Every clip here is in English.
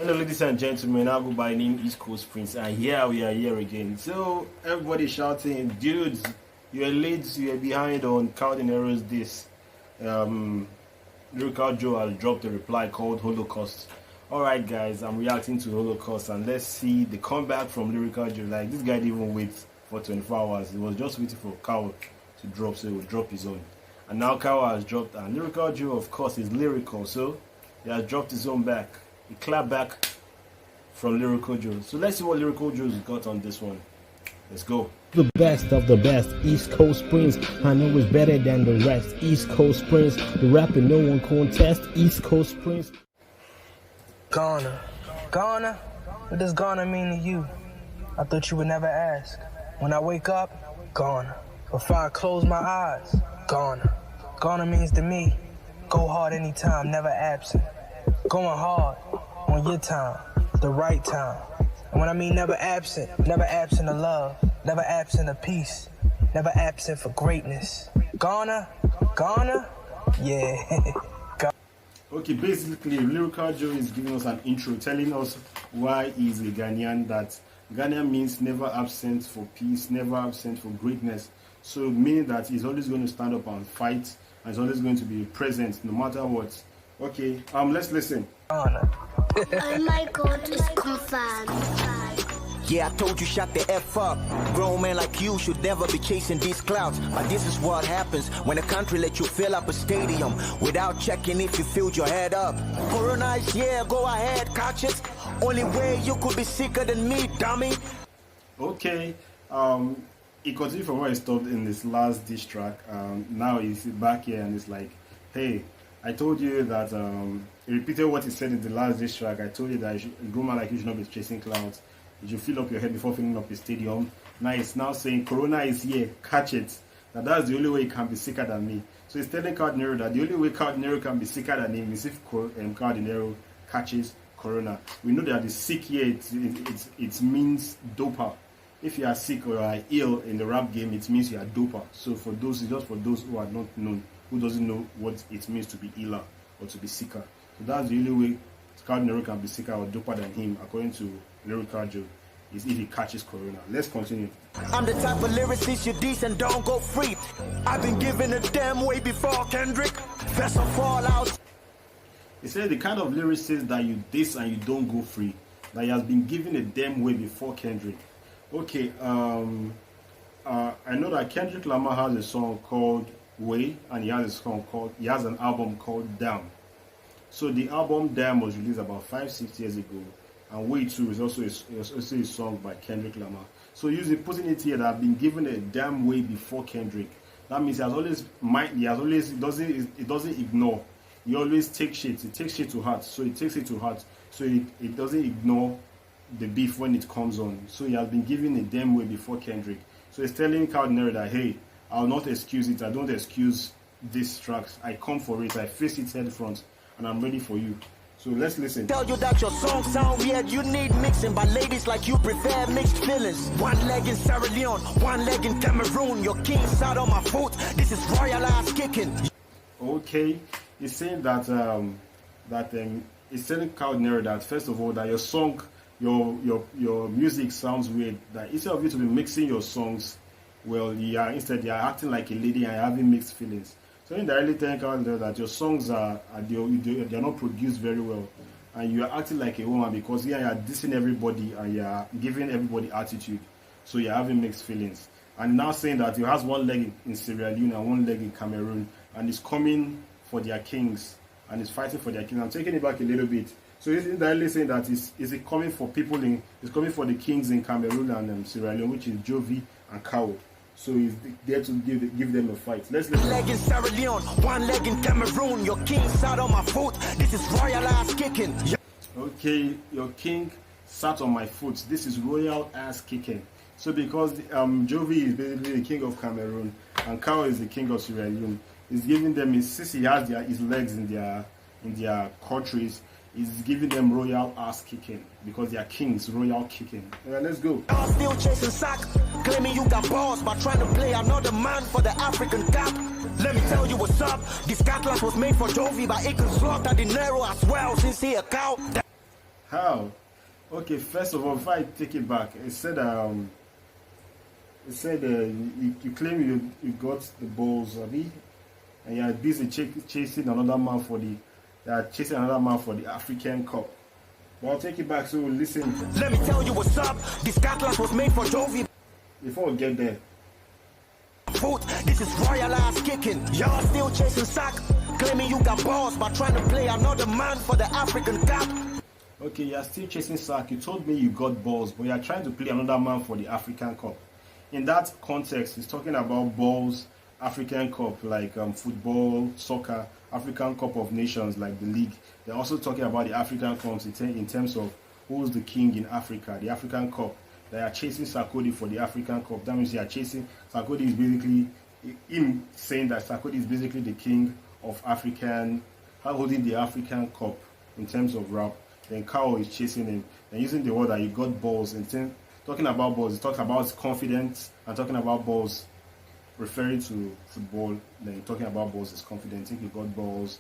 Hello, ladies and gentlemen. I go by name East Coast Prince, and here we are here again. So everybody shouting, dudes, you're late, you're behind on Kao Denero's this. Lyrical Joe has dropped a reply called Holocaust. Alright guys, I'm reacting to Holocaust, and let's see the comeback from Lyrical Joe. Like, this guy didn't even wait for 24 hours. He was just waiting for Kao to drop, so he would drop his own. And now Kao has dropped, and Lyrical Joe, of course, is lyrical, so he has dropped his own back. He clapped back from Lyrical Joe. So let's see what Lyrical Joe's got on this one. Let's go. The best of the best, East Coast Prince. I know it's better than the rest. East Coast Prince, the rapper no one contest. East Coast Prince. Ghana. Ghana? What does Ghana mean to you? I thought you would never ask. When I wake up, Ghana. Before I close my eyes, Ghana. Ghana means to me, go hard anytime, never absent. Going hard on your time, the right time. And when I mean never absent of love, never absent of peace, never absent for greatness. Ghana? Ghana? Yeah. Okay, basically, Lyrical Joe is giving us an intro, telling us why he's a Ghanaian, that Ghana means never absent for peace, never absent for greatness. So meaning that he's always going to stand up and fight, and he's always going to be present no matter what. Okay, let's listen. Ghana. Oh my God, it's confirmed. Yeah, I told you shut the F up. Grown men like you should never be chasing these clouds. But this is what happens when a country lets you fill up a stadium without checking if you filled your head up. Corona is here, go ahead, catch it. Only way you could be sicker than me, dummy. Okay, he continued from where he stopped in this last diss track. Now he's back here and it's like, hey, I told you that, he repeated what he said in the last diss track. I told you that a grown man like you should not be chasing clouds. You should fill up your head before filling up a stadium. Now it's now saying Corona is here, catch it. That's the only way he can be sicker than me. So he's telling Kao Denero that the only way Kao Denero can be sicker than him is if Kao Denero catches Corona. We know that the sick here, it means doper. If you are sick or are ill in the rap game, it means you are doper. So for those, it's just for those who are not known, who doesn't know what it means to be iller or to be sicker. So that's the only way Kao Denero can be sicker or doper than him, according to Lyrical Joe, is if he catches Corona. Let's continue. I'm the type of lyricist you decent don't go free. I've been given a damn way before Kendrick. Best of all out. He said the kind of lyricist that you diss and you don't go free, that he has been given a damn way before Kendrick. Okay, I know that Kendrick Lamar has a song called Way, and he has an album called Damn. So the album Damn was released about 5-6 years ago, and Way 2 is also a song by Kendrick Lamar. So putting it here that I've been given a damn way before Kendrick. That means he doesn't ignore. He always takes shit. He takes shit to heart. So he takes it to heart. So it doesn't ignore the beef when it comes on. So he has been given a damn way before Kendrick. So he's telling Kao Denero that, hey, I'll not excuse it. I don't excuse these tracks. I come for it. I face it head front, and I'm ready for you. So let's listen. Tell you that your song sound weird, you need mixing, but ladies like you prefer mixed feelings. One leg in Sierra Leone, one leg in Cameroon. Your king sat on my foot. This is royal ass kicking. Okay, he's saying that he's telling Kao Denero that first of all that your song, your music sounds weird. That instead of you to be mixing your songs, well, instead you are acting like a lady and you're having mixed feelings. So indirectly telling Kao Denero that your songs they're not produced very well, and you are acting like a woman because here you are dissing everybody and you are giving everybody attitude. So you're having mixed feelings. And now saying that he has one leg in Sierra Leone and one leg in Cameroon, and he's coming for their kings and he's fighting for their kings. I'm taking it back a little bit. So he's indirectly saying that he's coming for he's coming for the kings in Cameroon and Sierra Leone, which is Jovi and Kao. So he's there to give them a fight. Let's listen. Leg in Sierra Leone, one leg in Cameroon. Your king sat on my foot. This is royal ass kicking. Okay, your king sat on my foot. This is royal ass kicking. So because Jovi is basically the king of Cameroon and Kao is the king of Sierra Leone, he's giving them since he has his legs in their countries, he's giving them royal ass kicking because they are kings, royal kicking. Alright, let's go. I'm still chasing sack, claiming you got balls by trying to play another man for the African Cup. Let me tell you what's up. This cutlass was made for Jovi, but it can slaughter Denero as well since he a cow. How? Okay, first of all, before I take it back, you claim you got the balls, Abi, and you're busy chasing another man for the African Cup. But I'll take it back. So listen. Let me tell you what's up. This cutlass was made for Jovi. Before we get there. Foot, this is royal ass kicking. Y'all still chasing sack, claiming you got balls by trying to play another man for the African Cup. Okay, you're still chasing sack. You told me you got balls, but you're trying to play another man for the African Cup. In that context, it's talking about balls, African Cup, like football, soccer, African Cup of Nations, like the league. They're also talking about the African Cups in terms of who's the king in Africa, the African Cup. They are chasing Sarkozy for the African Cup. That means they are chasing Sarkozy is basically him saying that Sarkozy is basically the king of African, holding the African Cup in terms of rap. Then Kao is chasing him and using the word that he got balls. And talking about balls, he talks about confidence, and talking about balls referring to football. Then talking about balls is confident. I think he got balls.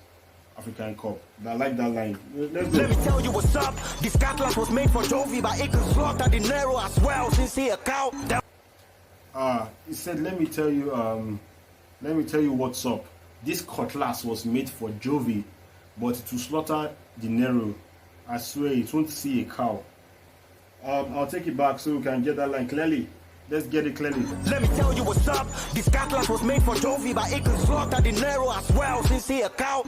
African Cup. I like that line. Let's go. Let me tell you what's up. This cutlass was made for Jovi, but it can slaughter Denero as well since he a cow. He said, let me tell you what's up. This cutlass was made for Jovi, but to slaughter Denero, I swear it won't see a cow. I'll take it back so we can get that line clearly. Let's get it clearly. Let me tell you what's up. This cutlass was made for Jovi, but it can slaughter Denero as well since he a cow.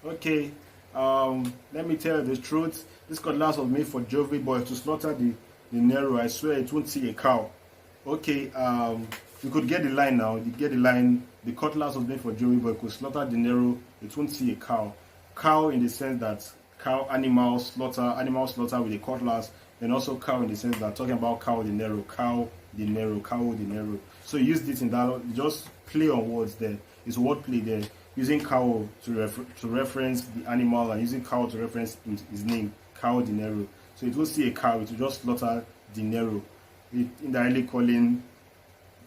Okay, let me tell you the truth. This cutlass was made for Jovi, but to slaughter the Nero, I swear it won't see a cow. Okay, you could get the line now. You get the line. The cutlass was made for Jovi, but it could slaughter the Nero, it won't see a cow. Cow in the sense that animal slaughter with a cutlass, and also cow in the sense that talking about Kao Denero. So you use this in that, just play on words there. It's wordplay there. Using cow to reference the animal and using cow to reference his name, Kao Denero. So it will see a cow, it will just slaughter Denero. It indirectly calling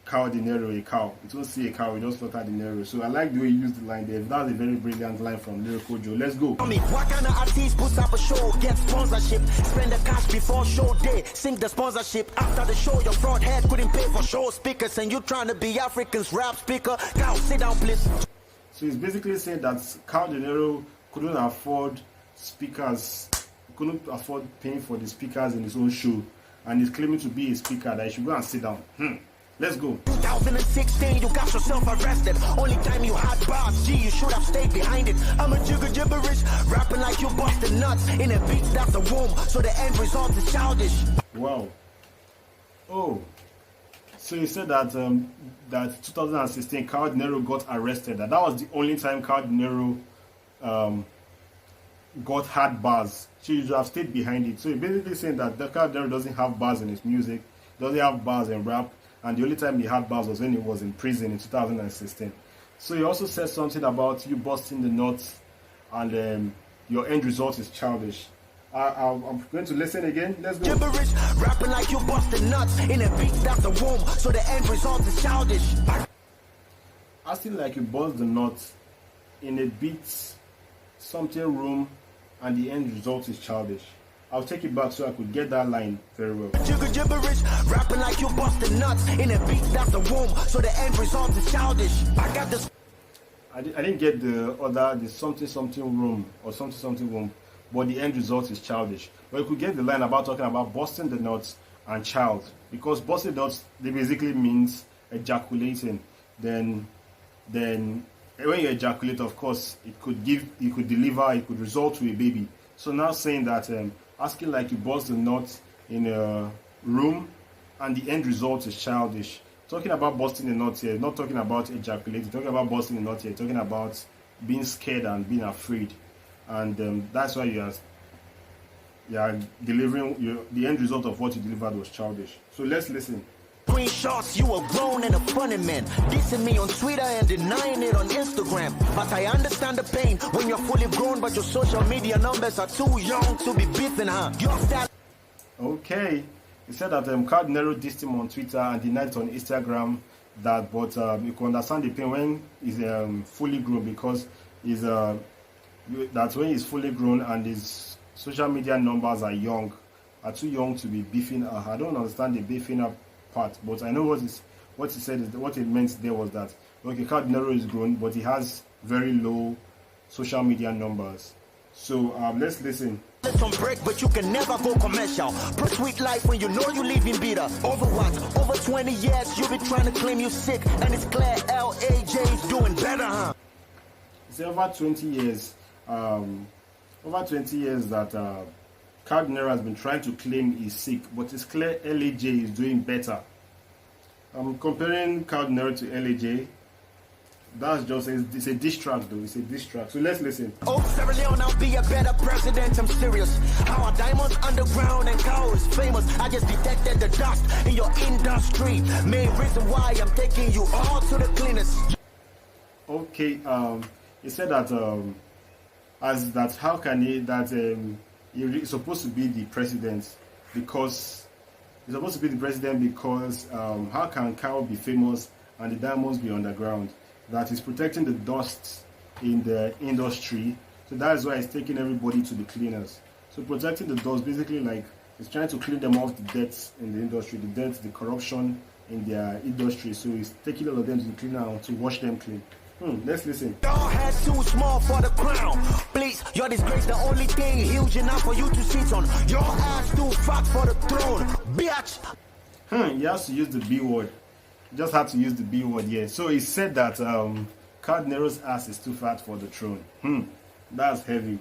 Kao Denero a cow. It won't see a cow, it just slaughter Denero. So I like the way you use the line there. That's a very brilliant line from Lyrical Joe. Let's go. What kind of artist puts up a show, get sponsorship, spend the cash before show day, sink the sponsorship after the show, your fraud head couldn't pay for show speakers, and you trying to be African's rap speaker. Now sit down please. So he's basically saying that Kao Denero couldn't afford speakers, couldn't afford paying for the speakers in his own show, and he's claiming to be a speaker that he should go and sit down. Let's go. 2016, you got yourself arrested. Only time you had bars, G, you should have stayed behind it. I'm a gibberish, rapping like you busted nuts. In a beat, that's a womb, so the end result is childish. Wow. Oh. So you said that that 2016 Kao Denero got arrested. That was the only time Kao Denero got hard bars. So you should have stayed behind it. So you're basically saying that Kao Denero doesn't have bars in his music, doesn't have bars in rap, and the only time he had bars was when he was in prison in 2016. So he also said something about you busting the nuts, and your end result is childish. I'm going to listen again. Let's go. Gibberish, rapping like you busted nuts. In a beat, that's the womb, so the end result is childish. Acting like you bust the nuts in a beat, something room, and the end result is childish. I'll take it back so I could get that line very well. Gibberish, rapping like you busted nuts. In a beat, that's the womb, so the end result is childish. I got this. I didn't get the something room or something room. But the end result is childish. But you could get the line about talking about busting the nuts and child, because busting nuts, they basically means ejaculating. Then when you ejaculate, of course, it could result to a baby. So now saying that asking like you bust the nuts in a room and the end result is childish. Talking about busting the nuts here, not talking about ejaculating, talking about busting the nuts here, talking about being scared and being afraid. And that's why you are delivering the end result of what you delivered was childish. So let's listen. Screenshots, you a grown and a funny man. Dissing me on Twitter and denying it on Instagram. But I understand the pain when you're fully grown, but your social media numbers are too young to be beefing, huh? Okay. He said that Kao Denero dissed him on Twitter and denied it on Instagram. But you can understand the pain when he's fully grown, because he's that's when he's fully grown and his social media numbers are too young to be beefing up. I don't understand the beefing up part, but I know what he said is what it meant there was that okay, Kao Denero is grown, but he has very low social media numbers. So let's listen. Let's on break, but you can never go commercial. Pro sweet life when you know you living bitter. Over what? Over 20 years you've been trying to claim you sick, and it's clear LAJ's doing better, huh? It's over 20 years. Over 20 years that Kao Denero has been trying to claim he's sick, but it's clear LAJ is doing better. Comparing Kao Denero to LAJ, that's just it's a diss track though. It's a diss track. So let's listen. Oh, Sierra Leone, I'll be a better president. I'm serious. How are diamonds underground and Kao is famous? I just detected the dust in your industry. Main reason why I'm taking you all to the cleanest. Okay. He said that how can he's supposed to be the president because how can Kao be famous and the diamonds be underground? That is protecting the dust in the industry. So that is why he's taking everybody to the cleaners. So protecting the dust, basically like he's trying to clean them off the debts in the industry, the corruption in their industry. So he's taking all of them to the cleaner and to wash them clean. Let's listen. Your head too small for the crown. Please, your disgrace the only thing huge enough for you to sit on. Your ass too fat for the throne, bitch. He has to use the B word. Just had to use the B word, yeah. So he said that Kao Denero's ass is too fat for the throne. That's heavy.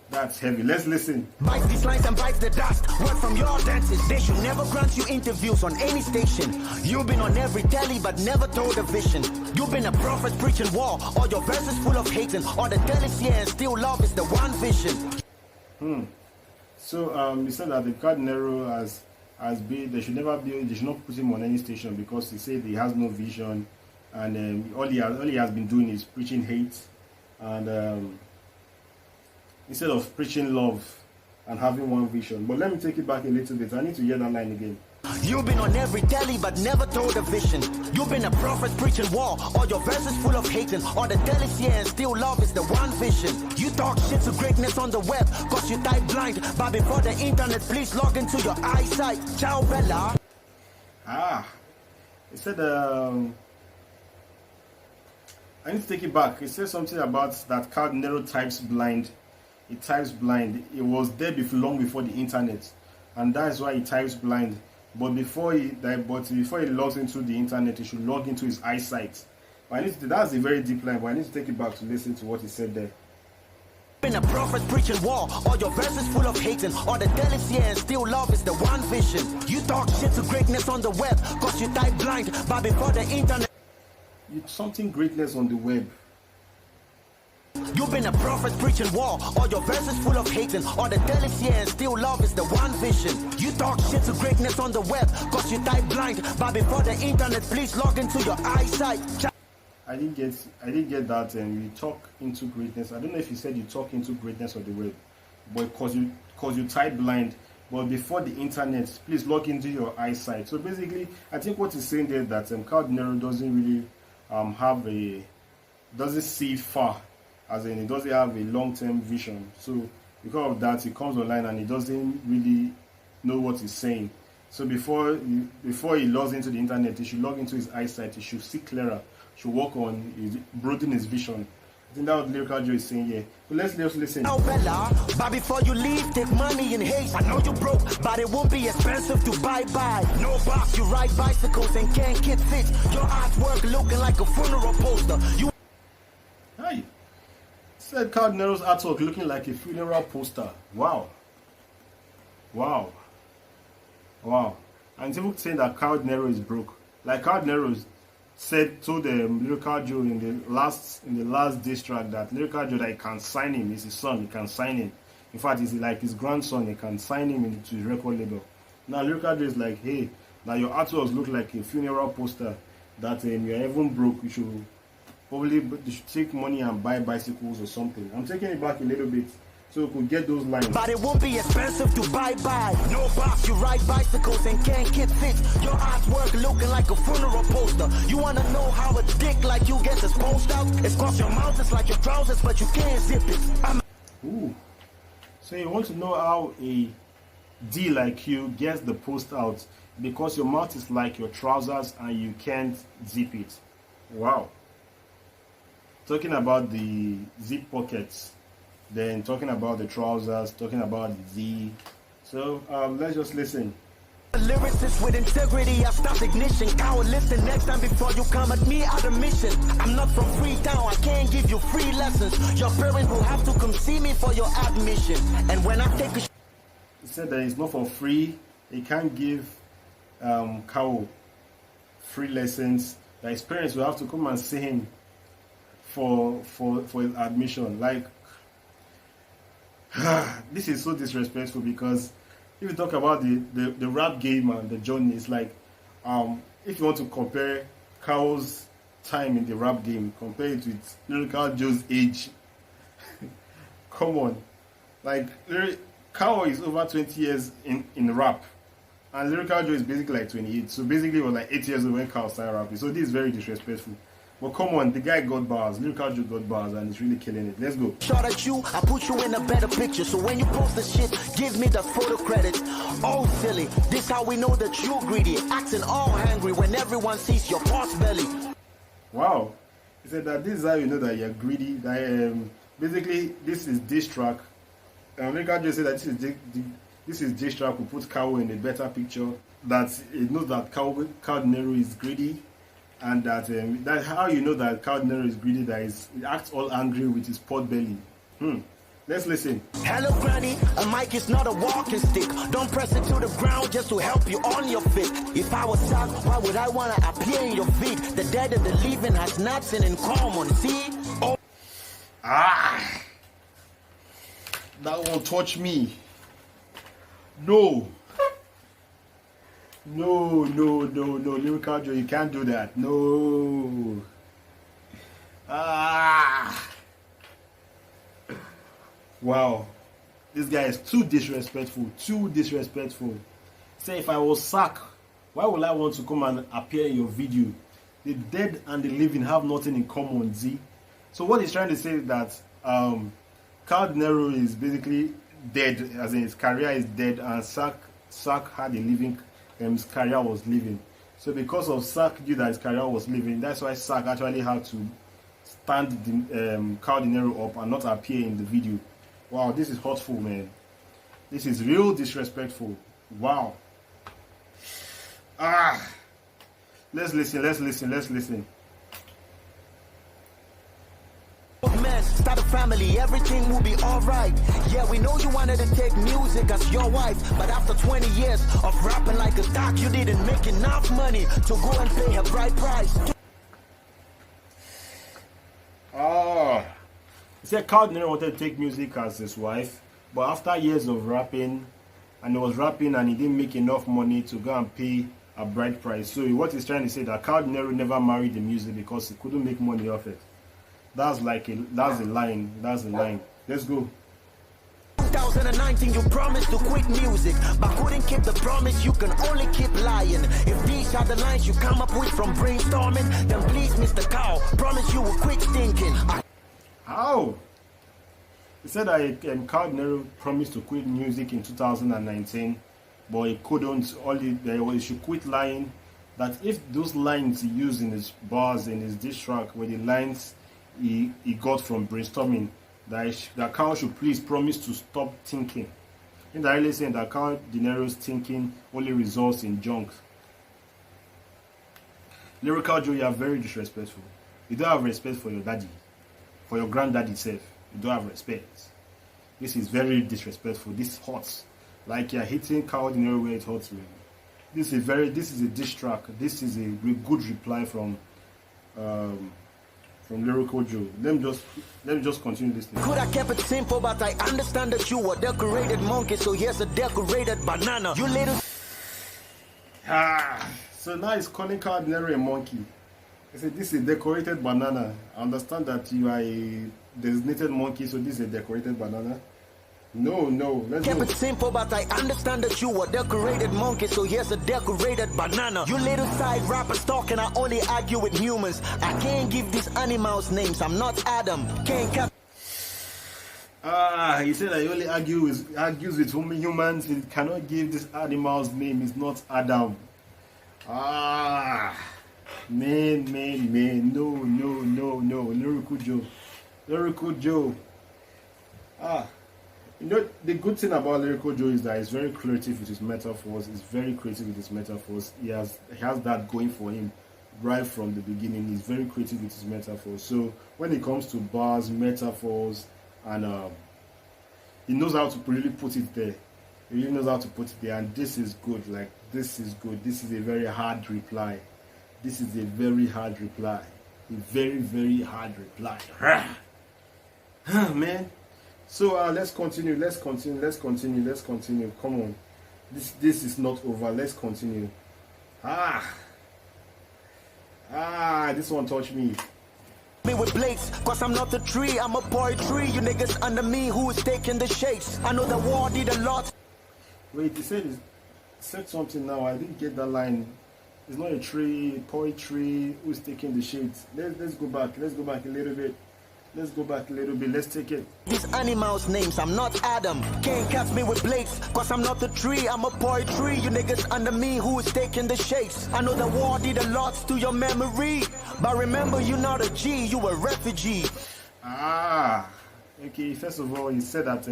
That's heavy. Let's listen. Bites these lines and bites the dust. Word from your dentist. They should never grant you interviews on any station. You've been on every telly but never told a vision. You've been a prophet preaching war. All your verses full of hating. All the telly's here and still love is the one vision. So he said that the Kao Denero has been, they should not put him on any station because he said he has no vision, and all he has been doing is preaching hate, and instead of preaching love and having one vision. But let me take it back a little bit. I need to hear that line again. You've been on every telly but never told a vision. You've been a prophet preaching war. All your verses full of hating. All the telly's here and still love is the one vision. You talk shit to greatness on the web cause you type blind. But before the internet, please log into your eyesight. Ciao, Bella. He said I need to take it back. He said something about that Kao Denero types blind. He types blind. It was there long before the internet, and that is why he types blind. But before he logs into the internet, he should log into his eyesight. That's a very deep line, but I need to take it back to listen to what he said there. Been a prophet preaching war. All your verses full of hating. All the telly's here and still love is the one vision. You talk shit to greatness on the web cause you type blind. But before the internet, something greatness on the web. You've been a prophet preaching war. All your verses full of hating. All the telly's here and still love is the one vision. You talk shit to greatness on the web cause you type blind. But before the internet, please log into your eyesight. I didn't get that. And you talk into greatness. I don't know if you said you talk into greatness on the web, but cause you type blind. But before the internet, please log into your eyesight. So basically, I think what he's saying there that Kao Denero doesn't really doesn't see far. As in, he doesn't have a long-term vision. So because of that, he comes online and he doesn't really know what he's saying. So before he logs into the internet, he should log into his eyesight. He should see clearer. He should work on broadening his vision. I think that's what Lyrical Joe is saying here. So let's listen. Oh, Bella, but before you leave, take money in haste. I know you broke, but it won't be expensive to buy. No box, you ride bicycles and can't get fit. Your artwork looking like a funeral poster. Hey. Said Kao Denero's artwork looking like a funeral poster. Wow. And people saying that Kao Denero is broke. Like Kao Denero told Lyrical Joe in the last diss track that Lyrical Joe that he can sign him. He's his son, he can sign him. In fact, he's like his grandson, he can sign him into his record label. Now Lyrical Joe is like, hey, now your artworks look like a funeral poster. That you're even broke, you should take money and buy bicycles or something. I'm taking it back a little bit so we could get those lines. But it won't be expensive to buy. No box, you ride bicycles and can't get fit. Your artwork looking like a funeral poster. You wanna know how a dick like you gets exposed out? It's cross your mountains like your trousers, but you can't zip it. So you want to know how a D like you gets the post out, because your mouth is like your trousers and you can't zip it. Wow. Talking about the zip pockets, then talking about the trousers, talking about the Z. So let's just listen. Lyricist with integrity, I stop ignition. Coward, listen next time before you come at me out of mission. I'm not from Freetown, I can't give you free lessons. Your parents will have to come see me for your admission. And when I take a He said that it's not for free. He can't give Kao free lessons. That his parents will have to come and see him for his admission. Like, this is so disrespectful, because if you talk about the rap game and the journey, it's like, if you want to compare Kao's time in the rap game, compare it with Lyrical Joe's age. Come on. Like, Kao is over 20 years in rap, and Lyrical Joe is basically like 28. So basically it was like 8 years old when Kao started rapping. So this is very disrespectful. But come on, the guy got bars, Lyrical Joe got bars, and he's really killing it. Let's go. shot at you, I put you in a better picture. So when you post the shit, give me the photo credit. Oh silly, this how we know that you greedy, acting all angry when everyone sees your pulse belly. Wow. He said that this is how you know that you're greedy. That basically this is diss track. Lyrical Joe said that this is diss track who put Kao in a better picture. That it knows that Kao Denero is greedy. And that's how you know that Kao Denero is greedy, that he acts all angry with his pot belly. Let's listen. Hello granny, a mic is not a walking stick. Don't press it to the ground just to help you on your feet. If I was shocked, why would I want to appear in your feet? The dead and the living has nothing in common, see? Oh. That won't touch me. No. No, Lyrical Joe, you can't do that. No. Wow. This guy is too disrespectful. Say, if I was sacked, why would I want to come and appear in your video? The dead and the living have nothing in common, Z. So what he's trying to say is that Kao Denero is basically dead, as in his career is dead, and Sack had a living. His career was living. So because of Sack knew that his career was living, that's why Sack actually had to stand Kao Denero up and not appear in the video. Wow, this is hurtful, man. This is real disrespectful. Wow. Let's listen. Start a family, everything will be alright. Yeah, we know you wanted to take music as your wife, but after 20 years of rapping like a doc, you didn't make enough money to go and pay her bride price. He said Kao Denero wanted to take music as his wife, but after years of rapping, and he was rapping and he didn't make enough money to go and pay a bride price. So what he's trying to say that Kao Denero never married the music because he couldn't make money off it. That's the line. Let's go. 2019 you promised to quit music, but couldn't keep the promise. You can only keep lying. If these are the lines you come up with from brainstorming, then please, Mr. Kao, promise you will quit thinking. How? He said that Kao Denero promised to quit music in 2019, but he couldn't. He should quit lying. That if those lines he used in his bars, in his diss track, were the lines he got from brainstorming, that Kao should please promise to stop thinking. Indirectly saying that Kao Denero's thinking only results in junk. Lyrical Joe, you are very disrespectful. You don't have respect for your daddy, for your granddaddy self. You don't have respect. This is very disrespectful. This hurts. Like you're hitting Kao Denero where it hurts me. This is a diss track. This is a good reply from Lyrical Joe. Let me just continue listening. Could I kept it simple, but I understand that you a decorated monkey, so here's a decorated banana. You little. So now he's calling Kao Denero a monkey. He said this is a decorated banana. I understand that you are a designated monkey, so this is a decorated banana. No, let's Keep go. it simple, but I understand that you a decorated monkey, so here's a decorated banana. You little side rappers talking, I only argue with humans. I can't give these animals names, I'm not Adam. Can't cut. He said that he only argues with humans. He cannot give this animal's name. It's not Adam. Man. No. Lyrical Joe. You know, the good thing about Lyrical Joe is that he's very creative with his metaphors. He has that going for him right from the beginning. He's very creative with his metaphors. So when it comes to bars, metaphors, and he knows how to really put it there. He really knows how to put it there, and this is good. Like, this is good. This is a very hard reply. A very, very hard reply. Man. So let's continue. Come on. This is not over. Let's continue. This one touched me. Me with Blakes, cause I'm not a tree, I'm a poetry. You niggas under me who is taking the shakes. I know the war did a lot. Wait, he said something now. I didn't get that line. It's not a tree, poetry, who's taking the shades. Let's go back a little bit. Let's take it. These animals' names, I'm not Adam. Can't catch me with Blakes, cause I'm not a tree, I'm a poetry. You niggas under me who is taking the shakes. I know the war did a lot to your memory, but remember you're not a G, you a refugee. Okay, first of all, he said that,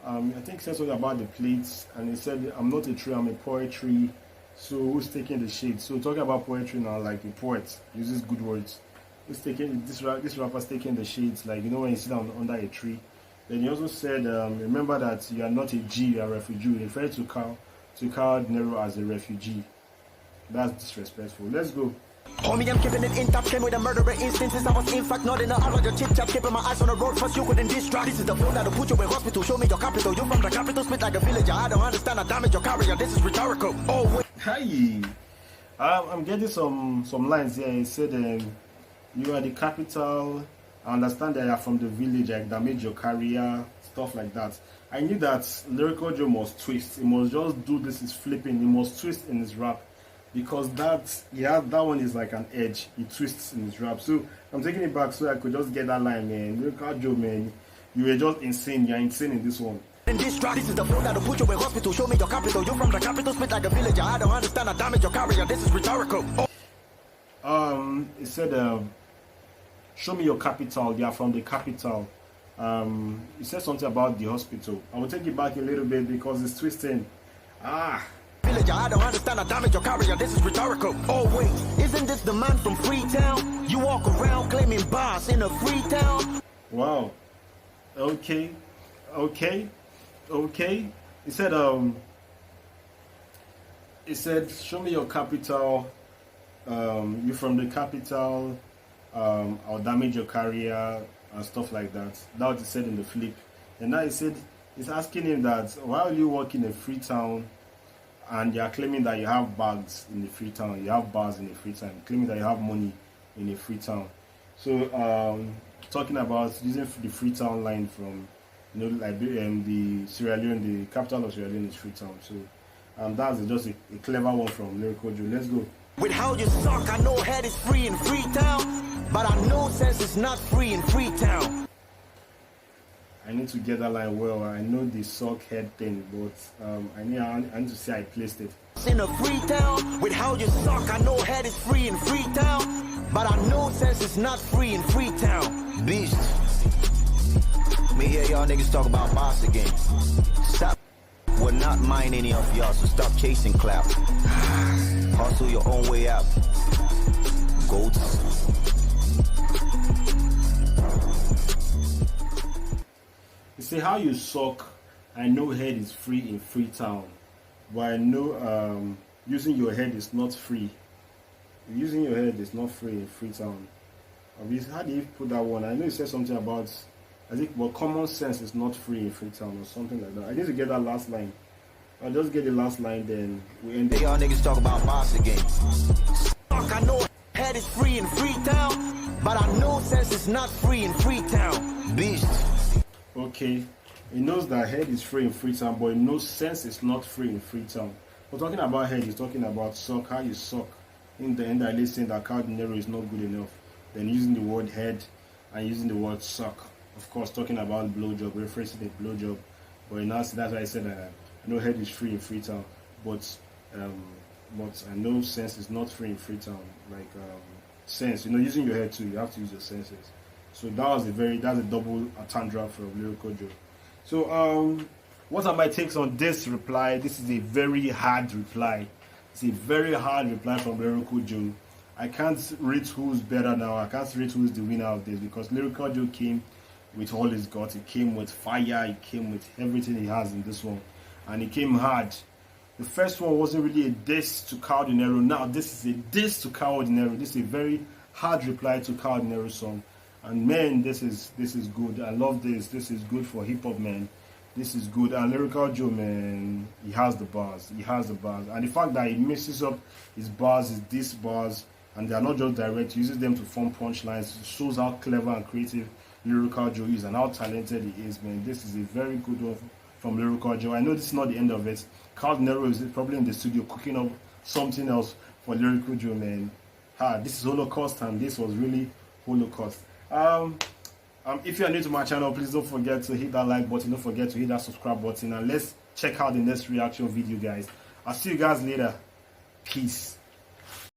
I think he said something about the plates, and he said, I'm not a tree, I'm a poetry. So who's taking the shade? So talking about poetry now, like a poet uses good words. This rapper's taking the shades, like, you know, when you sit down under a tree. Then he also said, remember that you are not a G, you are a refugee. He referred to Kao Denero as a refugee. That's disrespectful. Let's go. Homie, I'm keeping it intact, came with a murderer instances. I was in fact not in the hour, your chit chat, keeping my eyes on the road, first you couldn't distract. This is the flow that'll put you in hospital, show me your capital. You from the capital, spit like a villager. I don't understand, I damage your carrier, this is rhetorical. Oh, wait. Hi. I'm getting some lines here. He said, you are the capital. I understand that you are from the village, I damage your career, stuff like that. I knew that Lyrical Joe must twist. He must just do this, is flipping. He must twist in his rap. Because that one is like an edge. He twists in his rap. So I'm taking it back so I could just get that line, man. Lyrical Joe, man, you were just insane. You're insane in this one. This is the flow that'll put you in hospital, show me your capital. You from the capital, spit like a villager. I don't understand, I damage your career, this is rhetorical. It said, show me your capital. You are from the capital. He said something about the hospital. I will take it back a little bit because it's twisting. Villager, I don't understand, I damage your career, this is rhetorical. Oh wait, isn't this the man from Freetown? You walk around claiming bars in a free town. Wow. Okay. He said, show me your capital. You from the capital. I'll damage your career and stuff like that. That's what he said in the flip. And now he's asking him that, why are you working in Freetown and you are claiming that you have bags in the Freetown, you have bars in the Freetown, claiming that you have money in the Freetown. So talking about using the Freetown line from, you know, like the Sierra Leone, the capital of Sierra Leone is Freetown. So that's just a clever one from Lyrical Joe. Let's go. With how you suck, I know head is free in Freetown, but I know sense is not free in Freetown. I need to get that line well. I know the sock head thing, but I need to see I placed it. In a Freetown, with how you suck, I know head is free in Freetown, but I know sense is not free in Freetown. Beast. Me hear y'all niggas talk about boss again. Stop. We're not mind any of y'all, so stop chasing clout. Hustle your own way out. Goats. You say how you suck. I know head is free in Freetown, but I know using your head is not free. Using your head is not free in Freetown. How do you put that one? I know you said something about, I think, but common sense is not free in Freetown or something like that. I need to get that last line. I'll just get the last line, then we end it. Y'all niggas talk about boss again. I know head is free in Freetown, but I know sense is not free in Freetown. Beast. Okay, he knows that head is free in Freetown, but he knows sense is not free in Freetown. We're talking about head, he's talking about suck, how you suck. In the end, I listen that Kao Denero is not good enough. Then using the word head and using the word suck. of course, talking about blowjob, referencing a blowjob. But in that's why I said I know head is free in Freetown, but I know sense is not free in Freetown. Like sense, using your head too, you have to use your senses. So that's a double entendre from Lyrical Joe. So what are my takes on this reply? This is a very hard reply. It's a very hard reply from Lyrical Joe. I can't rate who's better now. I can't rate who's the winner of this, because Lyrical Joe came with all his guts. He came with fire. He came with everything he has in this one, and he came hard. The first one wasn't really a diss to Kao Denero. Now this is a diss to Kao Denero. This is a very hard reply to Kao Denero's song. And man, this is good. I love this. This is good for hip hop, man. This is good. And Lyrical Joe, man, he has the bars. He has the bars. And the fact that he mixes up his bars, his diss bars, and they are not just direct, he uses them to form punchlines, shows how clever and creative Lyrical Joe is and how talented he is, man. This is a very good one from Lyrical Joe. I know this is not the end of it. Kao Denero is probably in the studio cooking up something else for Lyrical Joe, man. This is Holocaust, and this was really Holocaust. If you are new to my channel, please don't forget to hit that like button. Don't forget to hit that subscribe button, and let's check out the next reaction video, guys. I'll see you guys later. Peace.